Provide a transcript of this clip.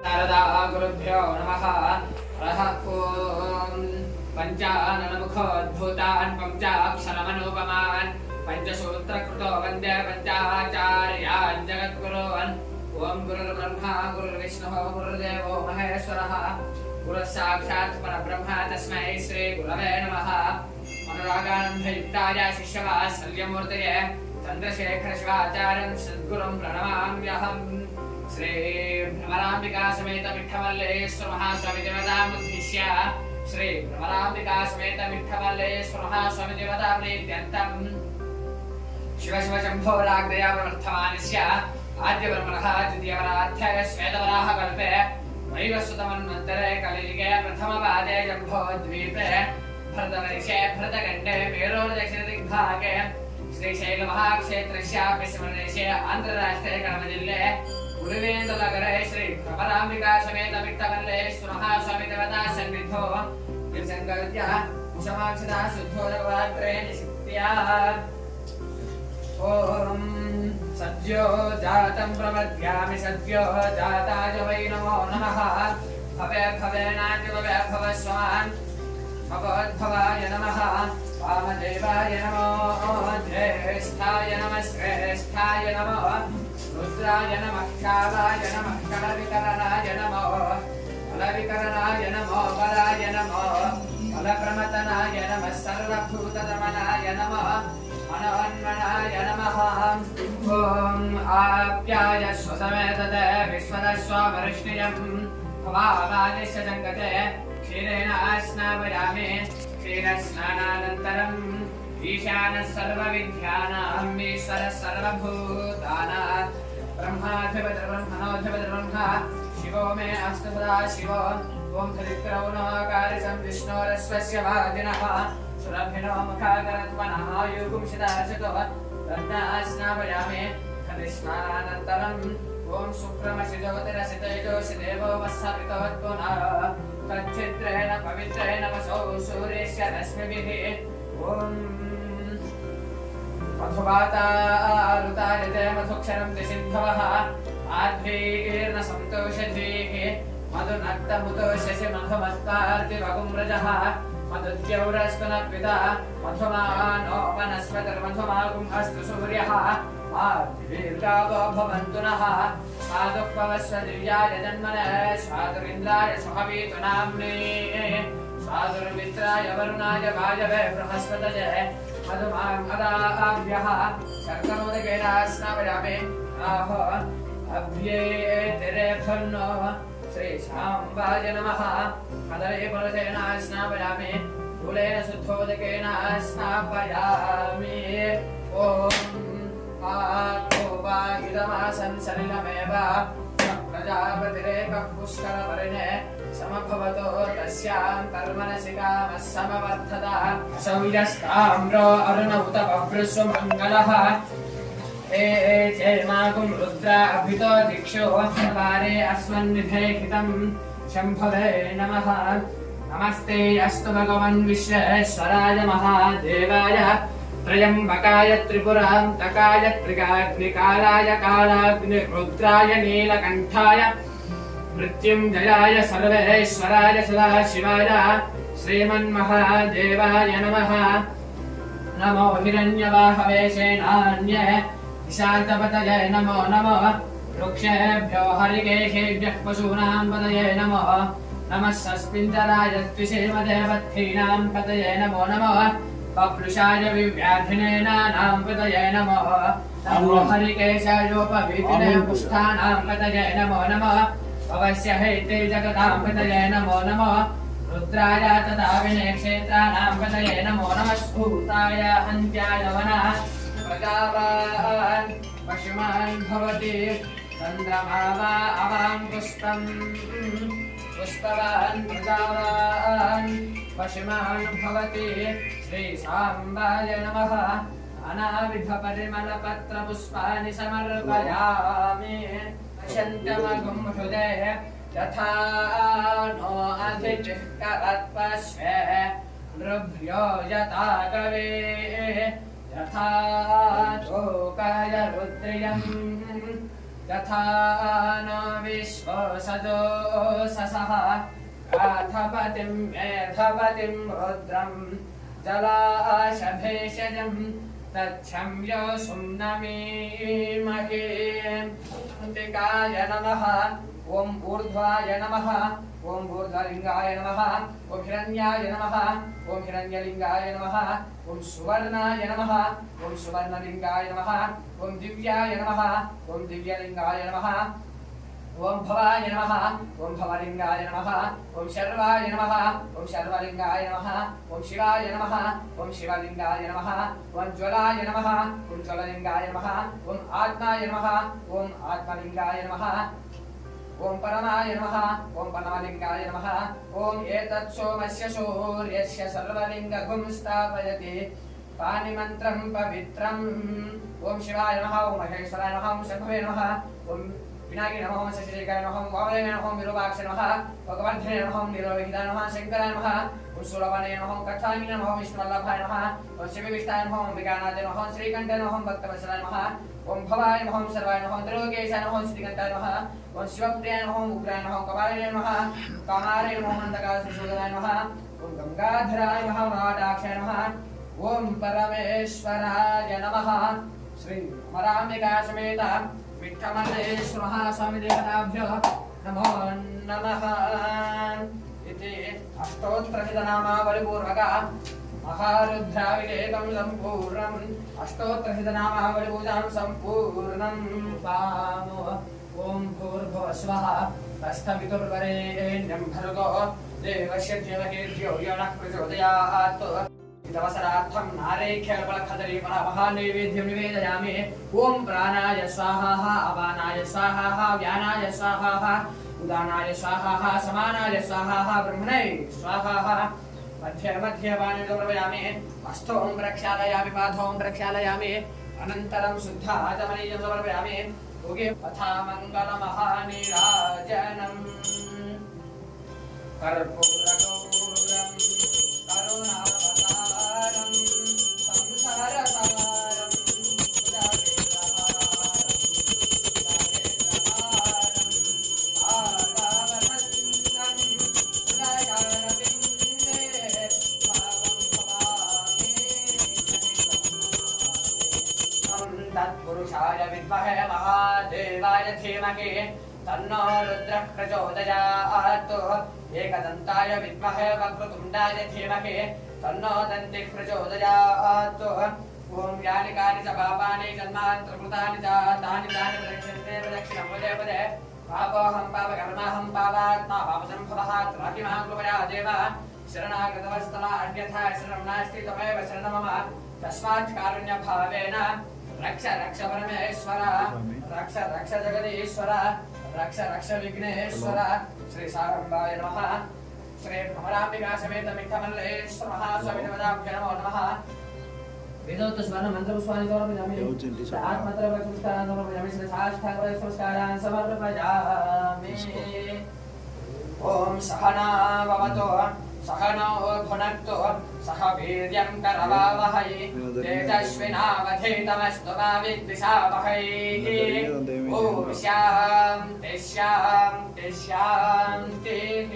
नारदा गुरुभ्यो नमः। रः ॐ पञ्चाननमुखोद्भूतान् पञ्चाक्षरमनुपमान् पञ्चसूत्रकृतो वन्दे पञ्चाचार्यान् जगद्गुरोन्। ॐ गुरुर्ब्रह्मा गुरुर्विष्णुः गुरुर्देवो महेश्वरः गुरुः साक्षात् परब्रह्म तस्मै श्री गुरवे नमः। अनुरागानन्दयुक्ताय शिष्यवात्सल्यमूर्तये चन्द्रशेखर शिवाचार्यं सद्गुरुं प्रणमाम्यहम्। श्री भ्रमराम्बिका समेत विठ्ठलमल्लेश्वर महास्वामी देवतामुद्दिश्य श्री भ्रमराम्बिका समेत विठ्ठलमल्लेश्वर महास्वामी देवताप्रीत्यर्थं शिव शिव शम्भो राग्दयावर्थमानस्य आद्यब्रह्मणः द्वितीयवरार्थः श्वेतवराहकल्पे वैवस्वतमन्वन्तरे कलियुगे प्रथमपादे जम्बोद्वीपे भरतवर्षे भरतखण्डे मेरोर्दक्षिणदिग्भागे श्रीशैलमहाक्षेत्रस्यापि स्मरणेशे आन्ध्रराष्ट्रे कड़मजिल्ले उरुवेन्दनगरे श्री भ्रमराम्बिका समेत विठ्ठलमल्लेश्वर महास्वामी देवता सन्निधौ तिरुसङ्कल्प्य कुसुमाक्षता शुद्धोदकपात्रे निषिक्त्या ॐ सद्यो जातं प्रपद्यामि सद्यो जाताय वै नमो नमः। भवे भवेनाति भवे भवस्वान् भवोद्भवाय नमः। वामदेवाय नमो ज्येष्ठाय नमः श्रेष्ठाय नमः। रुद्राय नमः कालाय नमः कलविकरणाय नमः बलविकरणाय नमो बलाय नमो बलप्रमतनाय नमः सर्वभूतदमनाय नमः मनोन्मनाय नमः। ॐ आप्याय स्वसमेतत विश्वदस्वामरिष्णियं भवामादिश्य सङ्गते क्षीरेण स्नापयामि। क्षीरस्नानानन्तरम् ईशानः सर्वविद्यानाम् ईश्वरः सर्वभूतानां ब्रह्माधिपतिर्ब्रह्मणोऽधिपतिर्ब्रह्मा शिवो मे अस्तु सदा शिवो। ॐ धरित्रौनोऽकारिशं विष्णोरस्वस्य वाजिनः सुरभिनो मुखाकरत्मनायुगुंसिताशतो रत्नास्नापयामि। खलिस्नानानन्तरम् ॐ शुक्रमशिज्योतिरसितेजोषि देवो वत्सवितोद्गुणः तच्छिद्रेण पवित्रेण वसौ सूर्यस्य रश्मिभिः ॐ मधुवातारुतायते मधुक्षरं दिशिन्धवः आध्वीर्नसन्तोषधीः मधुनक्तमुतोषसि मधुमत्तार्तिवगुम्रजः मधुद्यौरस्तनपिता मधुमानो वनस्पतिर्मधुमागुम् अस्तु सूर्यः दीर्घावो भवन्तु नः। स्वादुपवस्व दिव्याय जन्मने स्वादुरिन्द्राय सुहवीतु नाम्ने स्वादुर्मित्राय वरुणाय वायवे बृहस्पतये मधुमामदाभ्यः शर्करोदकेन स्नापयामि। आहो अभ्ये तिरेफन्नो श्रीशाम्बाय नमः। कदले पुरुषेण स्नापयामि कुलेन शुद्धोदकेन स्नापयामि। ॐ आत्मोपायुधमासन् सलिलमेव प्रजापतिरेकः पुष्करवर्णे समभवतो तस्यां कर्मणसि कामः समवर्धत सौर्यस्ताम्रो अरुणौत बभ्रस्वमङ्गलः हे चेमागुं रुद्रा अभितो दिक्षो पारे अस्मन्निधेहितं शम्भवे नमः। नमस्ते अस्तु भगवन् विश्वेश्वराय महादेवाय त्रयम्बकाय त्रिपुरान्तकाय त्रिकाग्निकालाय कालाग्निरुद्राय नीलकण्ठाय मृत्युञ्जयाय सर्वेश्वराय सदाशिवाय श्रीमन्महादेवाय नमः। नमो हिरण्यवाहवे सेनान्ये शान्तपतये नमो नमः। वृक्षेभ्यो हरिकेशेभ्यः पशूनां पतये नमः नमः। सस्मिञ्जराय द्विषेमदेवत्थीनां पतये नमो नमः। पप्लुषाय विव्याधिनेनानां पतये नमः नमो। हरिकेशायोपवीतिने पुष्टानां पतये नमो नमः। पवस्य हैते जगतां पतये नमो नमः। रुद्राय तथा विनयक्षेत्राणां पतये नमो नमः। स्फूर्ताय हन्त्याय वनः प्रजावान् पशुमान् भवति चन्द्रमा वा अवां पुष्पं पुष्पवान् प्रजावान् पशुमान् भवति। श्रीसाम्बाय नमः। नानाविधपरिमलपत्रपुष्पाणि समर्पयामि। पश्यन्तमगुं हृदय यथा नो अधिचित्करत्पश्वे नृभ्यो यथा कवे यथा शोकाय रुद्रियम् यथा नो विश्वसजो ससः अथपतिं मेधपतिं रुद्रं जलाशभेषजं तच्छम्यो सुम्नमीमहे अन्तिकाय नमः ॐ ऊर्ध्वाय नमः ॐ ऊर्ध्वलिङ्गाय नमः ॐ हिरण्याय नमः ॐ हिरण्यलिङ्गाय नमः ॐ सुवर्णाय नमः ॐ सुवर्णलिङ्गाय नमः ॐ दिव्याय नमः ॐ दिव्यलिङ्गाय नमः ॐ भवाय नमः ॐ भवलिङ्गाय नमः ॐ शर्वाय नमः ॐ शर्वलिङ्गाय नमः ॐ शिवाय नमः ॐ शिवलिङ्गाय नमः ॐ ज्वलाय नमः ॐ ज्वललिङ्गाय नमः ॐ आत्माय नमः ॐ आत्मलिङ्गाय नमः ॐ परमाय नमः ॐ परमलिङ्गाय नमः ॐ एतत् सोमस्य सूर्यस्य सर्वलिङ्गगुं स्थापयति पाणिमन्त्रं पवित्रम् ॐ शिवाय नमः ॐ महेश्वराय नमः ॐ शम्भवे नमः ॐ विनायकाय नमः ॐ शशिरेखाय नमः ॐ वामदेवाय नमः ॐ विरूपाक्षाय नमः भगवन्धने नमः ॐ नीललोहिताय नमः शङ्कराय नमः ॐ शूलपाणये नमः ॐ कक्षामिने नमः ॐ विष्णुवल्लभाय नमः ॐ शिवविष्टाय नमः ॐ अंबिकानाथाय नमः ॐ श्रीकण्ठाय नमः ॐ भक्तवत्सलाय नमः ॐ भवाय नमः ॐ सर्वाय नमः ॐ त्रिलोकेशाय नमः ॐ श्रीकण्ठाय नमः ॐ शिवप्रियाय नमः ॐ उग्राय नमः ॐ कपालाय नमः कामार्य नमः ॐ अन्धकासुशोधनाय नमः ॐ गङ्गाधराय नमः ॐ वाटाक्षाय नमः ॐ परमेश्वराय नमः श्री अमराम्बिका समेत विठ्ठलमल्लेश्वर महास्वामी देवताभ्यो नमो नमः इति अष्टोत्तरशतनामावलिपूर्वक महारुद्राभिषेकं सम्पूर्णम् अष्टोत्तरशतनामावलिपूजां सम्पूर्णं पामो ॐ भूर्भुवस्वः तस्थवितुर्वरेण्यं भर्गो देवस्य धीमहि धियो यो नः प्रचोदयात् इतवसरार्थं नारेख्यल्पलखदरीफलमहानैवेद्यं निवेदयामि ॐ प्राणाय स्वाहा अपानाय स्वाहा व्यानाय स्वाहा उदानाय स्वाहा समानाय स्वाहा ब्रह्मणे स्वाहा मध्ये मध्ये पाणिं प्रवयामि हस्तों प्रक्षालयामि पादों प्रक्षालयामि अनन्तरं शुद्धाचमनीयं समर्पयामि उगे पथा मङ्गलमहानीराजनम् कर्पूरगौरं करुणावतारं संसारसारं तत्पुरुषाय विद्महे महादेवाय धीमहि तन्नो रुद्रः प्रचोदयात् एकदन्ताय विद्महे वक्रतुण्डाय धीमहि तन्नो दन्तिः प्रचोदयात् ॐ यानि कानि च पापानि जन्मान्तरकृतानि च तानि प्रदक्षिणते प्रदक्षिणं पदे पदे पापोऽहं पापकर्माहं पापात्मा पापसम्भवः त्राहि मां कृपया देव शरणागतवस्तव अन्यथा शरणं नास्ति त्वमेव शरणं मम तस्मात् कारुण्यभावेन रक्ष रक्ष परमेश्वर रक्ष रक्ष जगदीश्वर रक्ष रक्ष विघ्नेश्वर श्री सारंबाय नमः श्री भ्रमराम्बिका समेत मिठ्ठमल्लेश्वर महास्वामी देवताभ्यो नमो नमः वेदोक्त स्वर्ण मंत्र पुष्पाणि समर्पयामि आत्मत्र पुष्पाणि समर्पयामि श्री साष्टांग पुष्पाणि समर्पयामि ओम सहना भवतु सहनो भुनक्तु सह वीर्यं करवावहै तेजस्विनावधीतमस्तु मा विद्विषावहै ॐ शान्ति शान्ति शान्तिः